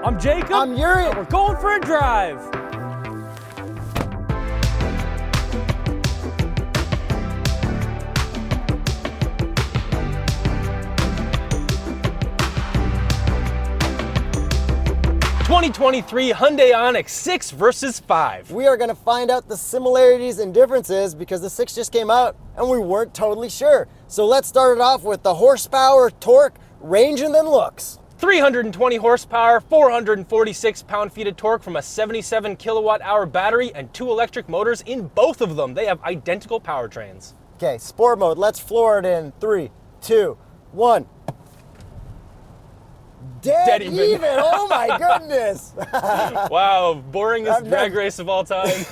I'm Jacob. I'm Yuri. And we're going for a drive. '23 Hyundai Ioniq 6 versus 5. We are going to find out the similarities and differences because the 6 just came out and we weren't totally sure. So let's start it off with the horsepower, torque, range, and then looks. 320 horsepower, 446 pound-feet of torque from a 77 kilowatt-hour battery and 2 electric motors in both of them. They have identical powertrains. Okay, sport mode. Let's floor it in 3, 2, 1. Dead even. Oh my goodness. Wow, boringest drag race of all time.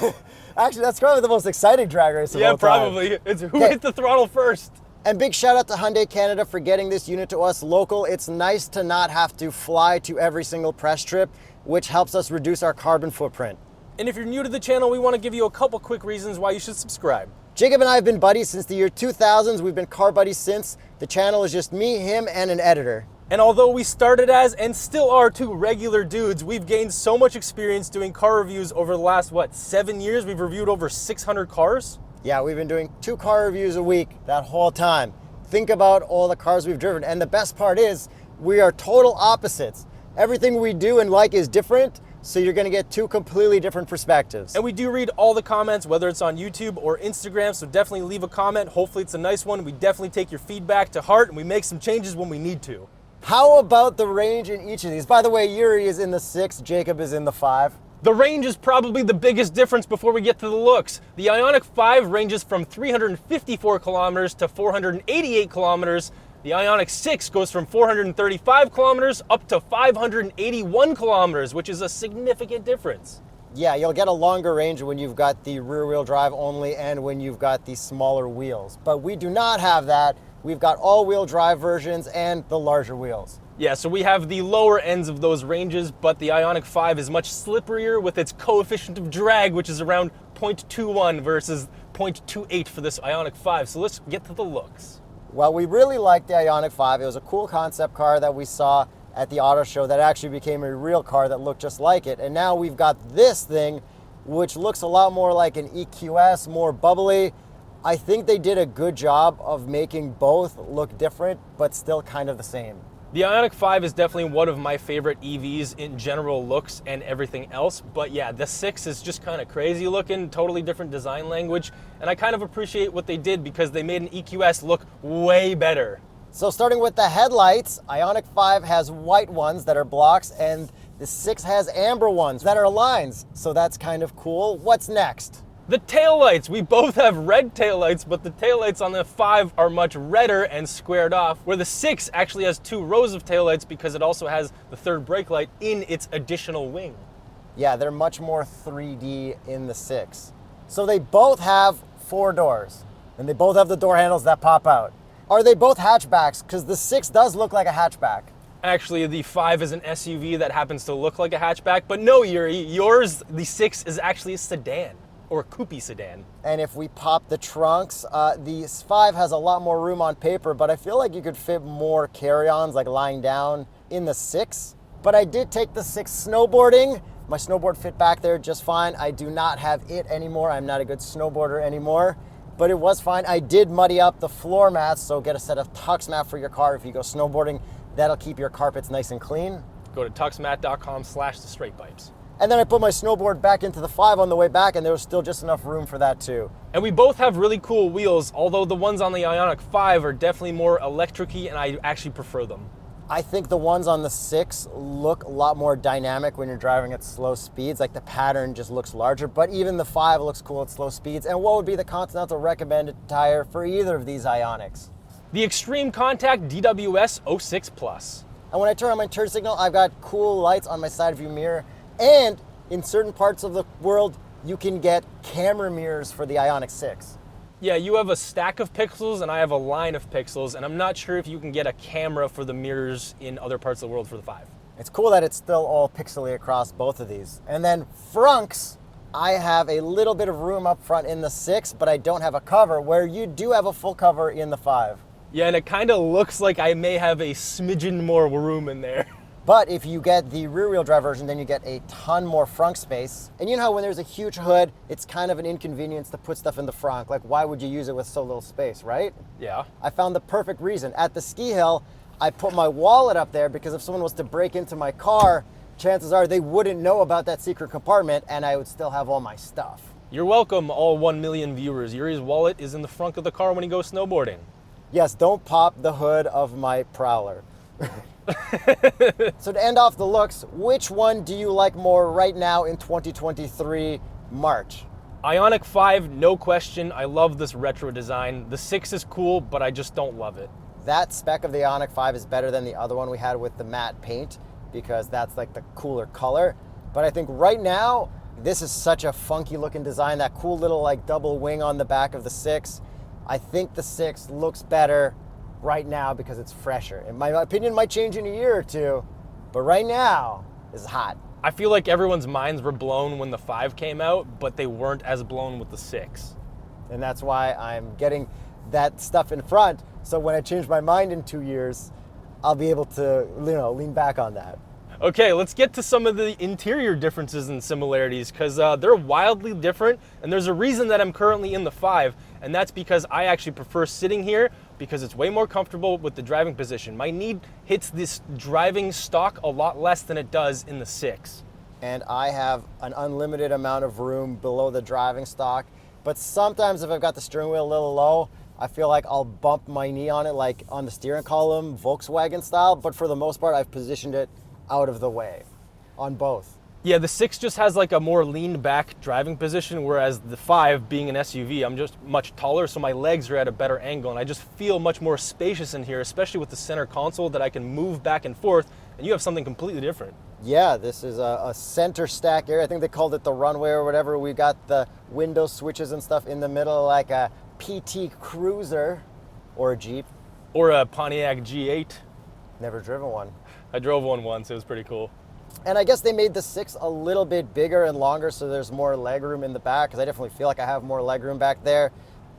Actually, that's probably the most exciting drag race of all time. Yeah, probably. It's who hit the throttle first. And big shout out to Hyundai Canada for getting this unit to us local. It's nice to not have to fly to every single press trip, which helps us reduce our carbon footprint. And if you're new to the channel, we want to give you a couple quick reasons why you should subscribe. Jacob and I have been buddies since the year 2000s. We've been car buddies since. The channel is just me, him, and an editor. And although we started as and still are two regular dudes, we've gained so much experience doing car reviews over the last, 7 years? We've reviewed over 600 cars. Yeah, we've been doing 2 car reviews a week that whole time. Think about all the cars we've driven. And the best part is we are total opposites. Everything we do and like is different, so you're gonna get 2 completely different perspectives. And we do read all the comments, whether it's on YouTube or Instagram, so definitely leave a comment. Hopefully it's a nice one. We definitely take your feedback to heart and we make some changes when we need to. How about the range in each of these? By the way, Yuri is in the 6, Jacob is in the 5. The range is probably the biggest difference before we get to the looks. The Ioniq 5 ranges from 354 kilometers to 488 kilometers. The Ioniq 6 goes from 435 kilometers up to 581 kilometers, which is a significant difference. Yeah, you'll get a longer range when you've got the rear-wheel drive only and when you've got the smaller wheels. But we do not have that. We've got all-wheel drive versions and the larger wheels. Yeah, so we have the lower ends of those ranges, but the Ioniq 5 is much slipperier with its coefficient of drag, which is around 0.21 versus 0.28 for this Ioniq 5. So let's get to the looks. Well, we really liked the Ioniq 5. It was a cool concept car that we saw at the auto show that actually became a real car that looked just like it. And now we've got this thing, which looks a lot more like an EQS, more bubbly. I think they did a good job of making both look different, but still kind of the same. The Ioniq 5 is definitely one of my favorite EVs in general looks and everything else. But yeah, the 6 is just kind of crazy looking, totally different design language. And I kind of appreciate what they did because they made an EQS look way better. So starting with the headlights, Ioniq 5 has white ones that are blocks and the 6 has amber ones that are lines. So that's kind of cool. What's next? The taillights. We both have red taillights, but the taillights on the 5 are much redder and squared off, where the 6 actually has 2 rows of taillights because it also has the third brake light in its additional wing. Yeah, they're much more 3D in the 6. So they both have 4 doors, and they both have the door handles that pop out. Are they both hatchbacks? Because the 6 does look like a hatchback. Actually, the 5 is an SUV that happens to look like a hatchback, but no, Yuri, yours, the 6 is actually a sedan. Or a coupe sedan. And if we pop the trunks, the 5 has a lot more room on paper, but I feel like you could fit more carry-ons, like lying down, in the 6. But I did take the 6 snowboarding. My snowboard fit back there just fine. I do not have it anymore. I'm not a good snowboarder anymore, but it was fine. I did muddy up the floor mats, so get a set of TuxMat for your car if you go snowboarding. That'll keep your carpets nice and clean. Go to TuxMat.com/TheStraightPipes. And then I put my snowboard back into the 5 on the way back, and there was still just enough room for that too. And we both have really cool wheels, although the ones on the Ioniq 5 are definitely more electric-y, and I actually prefer them. I think the ones on the 6 look a lot more dynamic when you're driving at slow speeds. Like the pattern just looks larger, but even the 5 looks cool at slow speeds. And what would be the Continental recommended tire for either of these Ioniqs? The Extreme Contact DWS 06 Plus. And when I turn on my turn signal, I've got cool lights on my side view mirror. And in certain parts of the world, you can get camera mirrors for the Ioniq 6. Yeah, you have a stack of pixels and I have a line of pixels, and I'm not sure if you can get a camera for the mirrors in other parts of the world for the 5. It's cool that it's still all pixely across both of these. And then frunks, I have a little bit of room up front in the 6, but I don't have a cover, where you do have a full cover in the 5. Yeah, and it kind of looks like I may have a smidgen more room in there. But if you get the rear-wheel drive version, then you get a ton more front space. And you know how when there's a huge hood, it's kind of an inconvenience to put stuff in the front. Like, why would you use it with so little space, right? Yeah. I found the perfect reason. At the ski hill, I put my wallet up there because if someone was to break into my car, chances are they wouldn't know about that secret compartment and I would still have all my stuff. You're welcome, all 1 million viewers. Yuri's wallet is in the front of the car when he goes snowboarding. Yes, don't pop the hood of my Prowler. So to end off the looks, which one do you like more right now in 2023 March? Ioniq 5, no question. I love this retro design. The 6 is cool, but I just don't love it. That spec of the Ioniq 5 is better than the other one we had with the matte paint because that's like the cooler color. But I think right now, this is such a funky looking design, that cool little like double wing on the back of the 6. I think the 6 looks better right now because it's fresher. And my opinion might change in a year or two, but right now is hot. I feel like everyone's minds were blown when the 5 came out, but they weren't as blown with the 6. And that's why I'm getting that stuff in front. So when I change my mind in 2 years, I'll be able to, lean back on that. Okay, let's get to some of the interior differences and similarities because they're wildly different, and there's a reason that I'm currently in the 5, and that's because I actually prefer sitting here because it's way more comfortable with the driving position. My knee hits this driving stock a lot less than it does in the 6. And I have an unlimited amount of room below the driving stock, but sometimes if I've got the steering wheel a little low, I feel like I'll bump my knee on it like on the steering column, Volkswagen style, but for the most part, I've positioned it out of the way on both. Yeah, the 6 just has like a more leaned back driving position, whereas the 5, being an SUV, I'm just much taller, so my legs are at a better angle, and I just feel much more spacious in here, especially with the center console that I can move back and forth, and you have something completely different. Yeah, this is a center stack area. I think they called it the runway or whatever. We got the window switches and stuff in the middle, like a PT Cruiser or a Jeep. Or a Pontiac G8. Never driven one. I drove one once, it was pretty cool. And I guess they made the 6 a little bit bigger and longer so there's more leg room in the back, because I definitely feel like I have more leg room back there.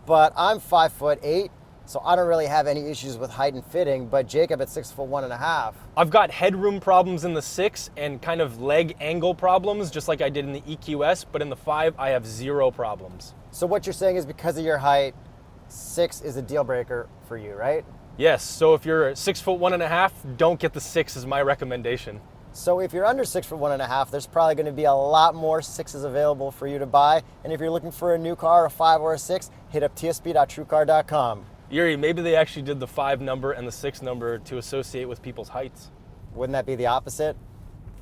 But I'm 5'8", so I don't really have any issues with height and fitting, but Jacob at 6'1.5". I've got headroom problems in the 6 and kind of leg angle problems, just like I did in the EQS, but in the 5, I have 0 problems. So what you're saying is because of your height, 6 is a deal breaker for you, right? Yes, so if you're 6'1.5", don't get the 6 is my recommendation. So if you're under 6'1.5", there's probably going to be a lot more 6s available for you to buy. And if you're looking for a new car, a 5 or a 6, hit up tsp.truecar.com. Yuri, maybe they actually did the 5 number and the 6 number to associate with people's heights. Wouldn't that be the opposite?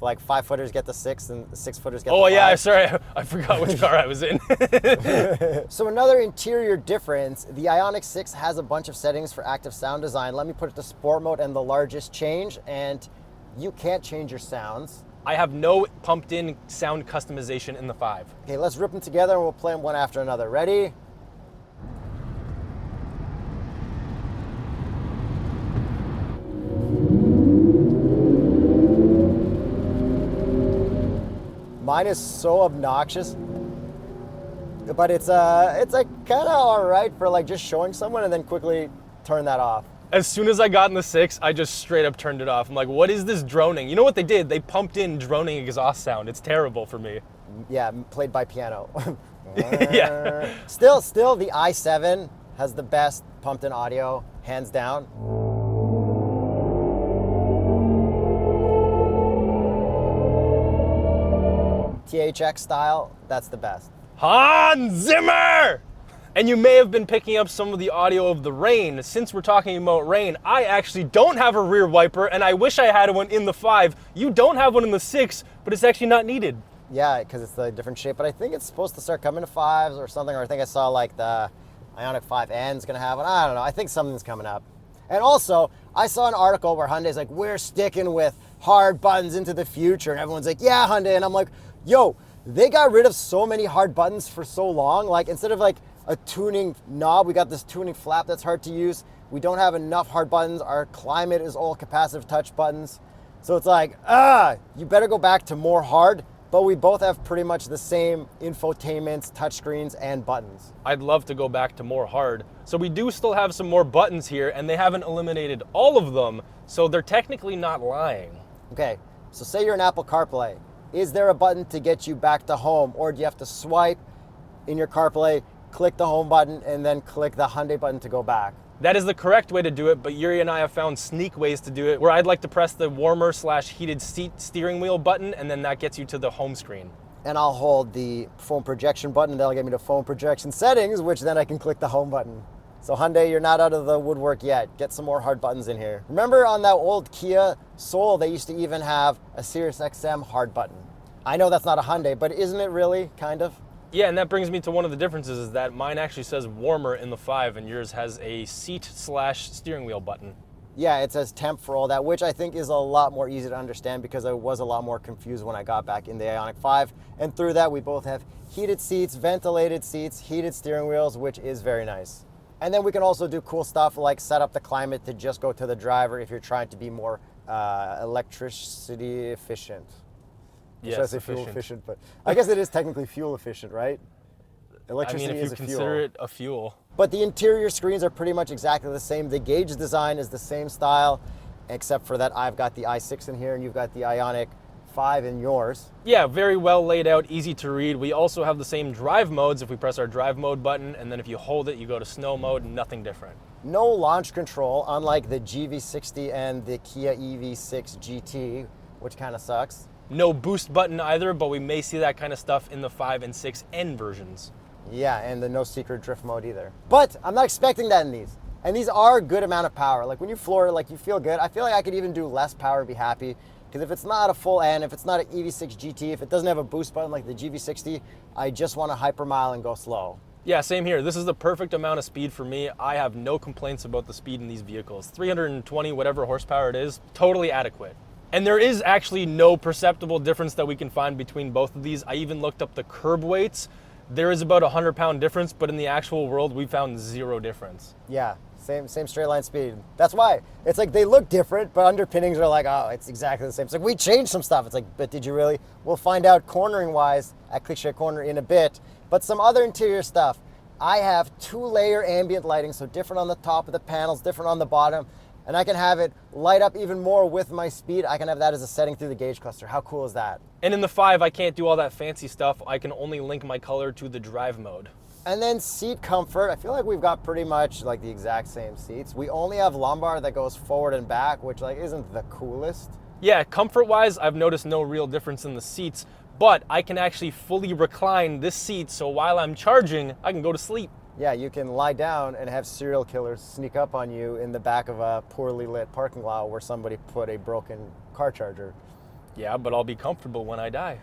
Like 5-footers get the 6 and the 6-footers get the 5? Oh yeah, sorry, I forgot which car I was in. So another interior difference, the Ioniq 6 has a bunch of settings for active sound design. Let me put it to sport mode and the largest change, and you can't change your sounds. I have no pumped in sound customization in the 5. Okay, let's rip them together and we'll play them one after another. Ready? Mine is so obnoxious, but it's like kind of all right for like just showing someone and then quickly turn that off. As soon as I got in the 6, I just straight up turned it off. I'm like, what is this droning? You know what they did? They pumped in droning exhaust sound. It's terrible for me. Yeah, played by piano. Yeah. Still, the i7 has the best pumped in audio, hands down. THX style, that's the best. Hans Zimmer! And you may have been picking up some of the audio of the rain. Since we're talking about rain, I actually don't have a rear wiper, and I wish I had one in the 5. You don't have one in the 6, but it's actually not needed. Yeah, because it's a different shape, but I think it's supposed to start coming to 5s or something, or I think I saw like the Ioniq 5N is gonna have one. I don't know, I think something's coming up. And also, I saw an article where Hyundai's like, we're sticking with hard buttons into the future, and everyone's like, yeah, Hyundai, and I'm like, yo, they got rid of so many hard buttons for so long. Like, instead of like a tuning knob, we got this tuning flap that's hard to use. We don't have enough hard buttons. Our climate is all capacitive touch buttons. So it's like, you better go back to more hard, but we both have pretty much the same infotainments, touchscreens, and buttons. I'd love to go back to more hard. So we do still have some more buttons here, and they haven't eliminated all of them, so they're technically not lying. Okay, so say you're in Apple CarPlay. Is there a button to get you back to home, or do you have to swipe in your CarPlay, click the home button, and then click the Hyundai button to go back? That is the correct way to do it, but Yuri and I have found sneak ways to do it, where I'd like to press the warmer/heated seat steering wheel button, and then that gets you to the home screen. And I'll hold the phone projection button, and that'll get me to phone projection settings, which then I can click the home button. So Hyundai, you're not out of the woodwork yet. Get some more hard buttons in here. Remember on that old Kia Soul, they used to even have a Sirius XM hard button. I know that's not a Hyundai, but isn't it really, kind of? Yeah, and that brings me to one of the differences is that mine actually says warmer in the 5 and yours has a seat/steering wheel button. Yeah, it says temp for all that, which I think is a lot more easy to understand because I was a lot more confused when I got back in the Ioniq 5. And through that, we both have heated seats, ventilated seats, heated steering wheels, which is very nice. And then we can also do cool stuff like set up the climate to just go to the driver if you're trying to be more electricity efficient. Yes, Should I say fuel efficient? But I guess it is technically fuel efficient, right? Electricity if you is a fuel. consider it a fuel. But the interior screens are pretty much exactly the same. The gauge design is the same style, except for that I've got the i6 in here and you've got the Ioniq 5 in yours. Yeah, very well laid out, easy to read. We also have the same drive modes if we press our drive mode button, and then if you hold it, you go to snow mode, nothing different. No launch control, unlike the GV60 and the Kia EV6 GT, which kind of sucks. No boost button either, but we may see that kind of stuff in the 5 and 6N versions. Yeah, and the no secret drift mode either. But I'm not expecting that in these. And these are a good amount of power. Like when you floor it, like you feel good. I feel like I could even do less power and be happy. Because if it's not a full N, if it's not an EV6 GT, if it doesn't have a boost button like the GV60, I just want to hypermile and go slow. Yeah, same here. This is the perfect amount of speed for me. I have no complaints about the speed in these vehicles. 320 whatever horsepower it is, totally adequate. And there is actually no perceptible difference that we can find between both of these. I even looked up the curb weights. There is about a 100-pound difference, but in the actual world, we found zero difference. Yeah, same straight line speed. That's why. It's like they look different, but underpinnings are like, oh, it's exactly the same. It's like, we changed some stuff. It's like, but did you really? We'll find out cornering-wise at Cliche Corner in a bit. But some other interior stuff. I have 2-layer ambient lighting, so different on the top of the panels, different on the bottom. And I can have it light up even more with my speed. I can have that as a setting through the gauge cluster. How cool is that? And in the 5, I can't do all that fancy stuff. I can only link my color to the drive mode. And then seat comfort. I feel like we've got pretty much like the exact same seats. We only have lumbar that goes forward and back, which like isn't the coolest. Yeah, comfort-wise, I've noticed no real difference in the seats, but I can actually fully recline this seat, so while I'm charging, I can go to sleep. Yeah, you can lie down and have serial killers sneak up on you in the back of a poorly lit parking lot where somebody put a broken car charger. Yeah, but I'll be comfortable when I die.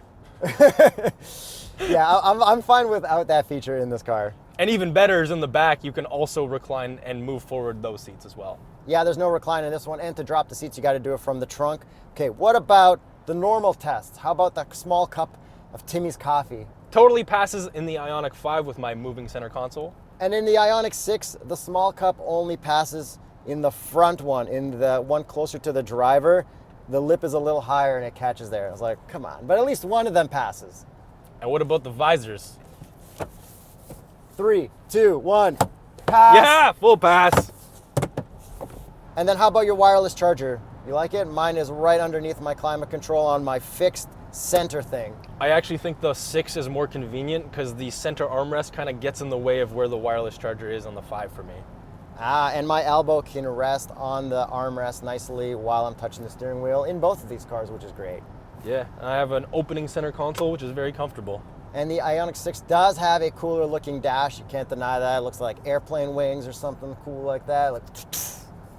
Yeah, I'm fine without that feature in this car. And even better is in the back, you can also recline and move forward those seats as well. Yeah, there's no recline in this one, and to drop the seats, you got to do it from the trunk. Okay, what about the normal tests? How about the small cup of Timmy's coffee? Totally passes in the Ioniq 5 with my moving center console. And in the Ioniq 6, the small cup only passes in the front one, in the one closer to the driver. The lip is a little higher and it catches there. I was like, come on. But at least one of them passes. And what about the visors? 3, 2, 1, pass. Yeah, full pass. And then how about your wireless charger? You like it? Mine is right underneath my climate control on my fixed center thing. I actually think the 6 is more convenient because the center armrest kind of gets in the way of where the wireless charger is on the 5 for me. And my elbow can rest on the armrest nicely while I'm touching the steering wheel in both of these cars, which is great. Yeah, I have an opening center console, which is very comfortable. And the Ioniq 6 does have a cooler looking dash. You can't deny that. It looks like airplane wings or something cool like that. Like,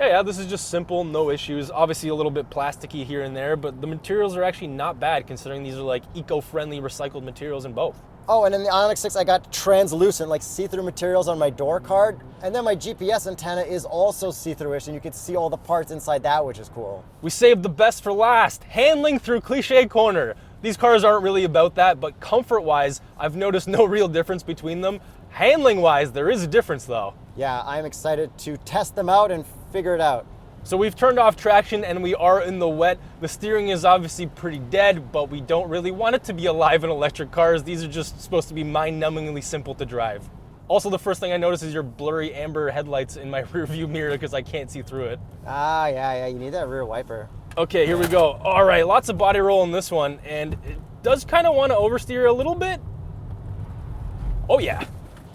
Yeah, this is just simple, no issues. Obviously a little bit plasticky here and there, but the materials are actually not bad considering these are like eco-friendly recycled materials in both. oh, and in the Ioniq 6, I got translucent, like see-through materials on my door card. And then my GPS antenna is also see-through-ish, and you can see all the parts inside that, which is cool. We saved the best for last, handling through Cliche Corner. These cars aren't really about that, but comfort-wise, I've noticed no real difference between them. Handling-wise, there is a difference though. Yeah, I'm excited to test them out and figure it out. So we've turned off traction and we are in the wet. The steering is obviously pretty dead, but we don't really want it to be alive in electric cars. These are just supposed to be mind-numbingly simple to drive. Also, the first thing I notice is your blurry amber headlights in my rearview mirror because I can't see through it. Ah, yeah, you need that rear wiper. Okay, here we go. All right, lots of body roll in this one, and it does kind of want to oversteer a little bit. Oh yeah.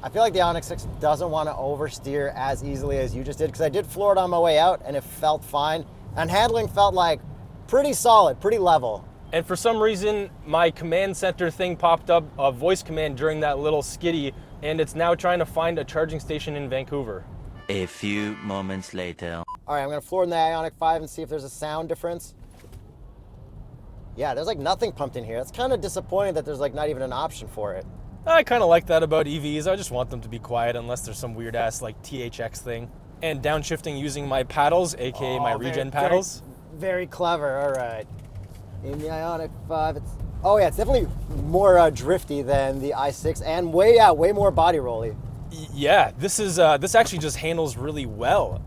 I feel like the Ioniq 6 doesn't want to oversteer as easily as you just did, because I did floor it on my way out and it felt fine. And handling felt like pretty solid, pretty level. And for some reason, my command center thing popped up, a voice command during that little skiddy, and it's now trying to find a charging station in Vancouver. A few moments later. All right, I'm gonna floor in the Ioniq 5 and see if there's a sound difference. Yeah, there's like nothing pumped in here. It's kind of disappointing that there's like not even an option for it. I kind of like that about EVs. I just want them to be quiet unless there's some weird ass like THX thing. And downshifting using my paddles, aka my regen paddles. Very clever, all right. In the Ioniq 5, it's, oh yeah, it's definitely more drifty than the i6 and way more body rolly. Yeah, this actually just handles really well.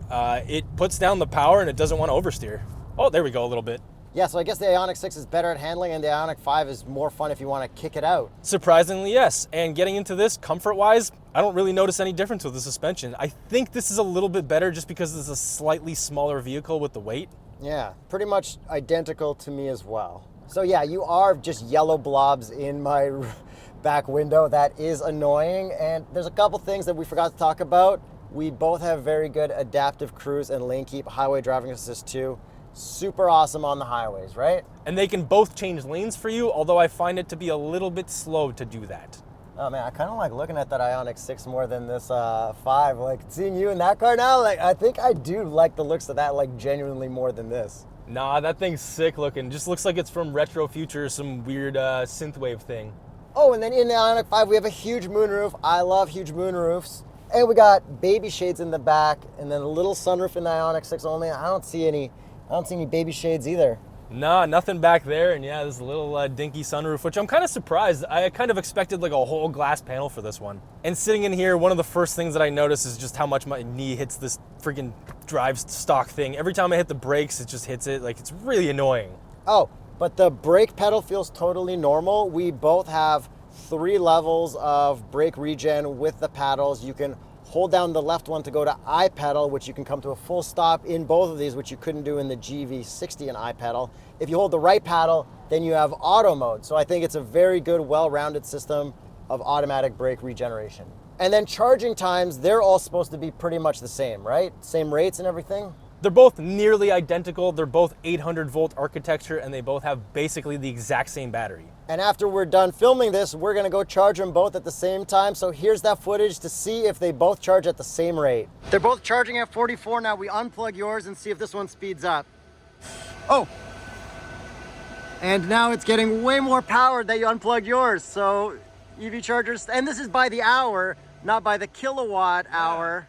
It puts down the power and it doesn't want to oversteer. Oh, there we go a little bit. Yeah, so I guess the Ioniq 6 is better at handling and the Ioniq 5 is more fun if you want to kick it out. Surprisingly, yes. And getting into this, comfort-wise, I don't really notice any difference with the suspension. I think this is a little bit better just because it's a slightly smaller vehicle with the weight. Yeah, pretty much identical to me as well. So yeah, you are just yellow blobs in my back window. That is annoying. And there's a couple things that we forgot to talk about. We both have very good adaptive cruise and lane keep, highway driving assist too. Super awesome on the highways, right? And they can both change lanes for you, although I find it to be a little bit slow to do that. Oh man, I kind of like looking at that Ioniq 6 more than this 5. Like seeing you in that car now, like I think I do like the looks of that like genuinely more than this. Nah, that thing's sick looking. Just looks like it's from Retro Future, some weird synthwave thing. Oh, and then in the Ioniq 5, we have a huge moonroof. I love huge moonroofs. And we got baby shades in the back, and then a little sunroof in the Ioniq 6 only. I don't see any baby shades either. Nah, nothing back there, and yeah, this little dinky sunroof, which I'm kind of surprised. I kind of expected like a whole glass panel for this one. And sitting in here, one of the first things that I notice is just how much my knee hits this freaking drive stock thing. Every time I hit the brakes, it just hits it. Like, it's really annoying. Oh, but the brake pedal feels totally normal. We both have 3 levels of brake regen with the paddles. You can hold down the left one to go to I-pedal, which you can come to a full stop in both of these, which you couldn't do in the GV60 and I-pedal. If you hold the right paddle, then you have auto mode. So I think it's a very good, well-rounded system of automatic brake regeneration. And then charging times, they're all supposed to be pretty much the same, right? Same rates and everything? They're both nearly identical. They're both 800 volt architecture, and they both have basically the exact same battery. And after we're done filming this, we're gonna go charge them both at the same time. So here's that footage to see if they both charge at the same rate. They're both charging at 44 now. We unplug yours and see if this one speeds up. Oh. And now it's getting way more power that you unplug yours. So EV chargers, and this is by the hour, not by the kilowatt hour.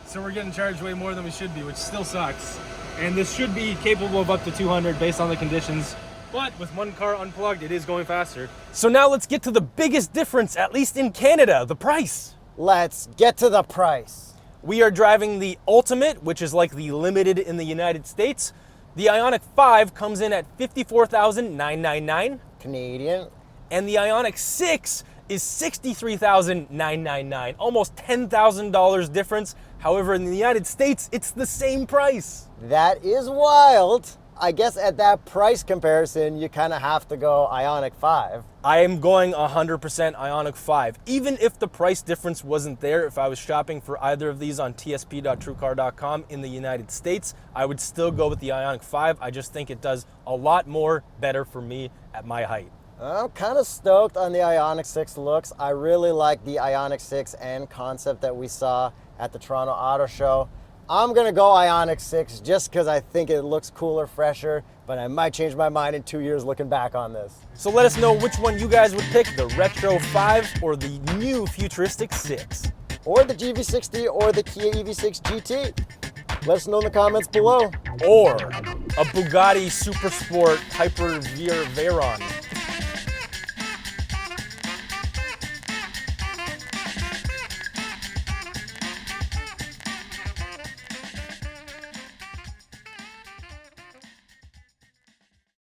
So we're getting charged way more than we should be, which still sucks. And this should be capable of up to 200 based on the conditions. But with one car unplugged, it is going faster. So now let's get to the biggest difference, at least in Canada, the price. Let's get to the price. We are driving the Ultimate, which is like the limited in the United States. The Ioniq 5 comes in at $54,999 Canadian. And the Ioniq 6 is $63,999, almost $10,000 difference. However, in the United States, it's the same price. That is wild. I guess at that price comparison, you kind of have to go Ioniq 5. I am going 100% Ioniq 5. Even if the price difference wasn't there, if I was shopping for either of these on tsp.truecar.com in the United States, I would still go with the Ioniq 5. I just think it does a lot more better for me at my height. I'm kind of stoked on the Ioniq 6 looks. I really like the Ioniq 6 and concept that we saw at the Toronto Auto Show. I'm gonna go Ioniq 6 just because I think it looks cooler, fresher, but I might change my mind in 2 years looking back on this. So let us know which one you guys would pick, the Retro 5 or the new futuristic 6. Or the GV60 or the Kia EV6 GT. Let us know in the comments below. Or a Bugatti Supersport Hyper Veyron.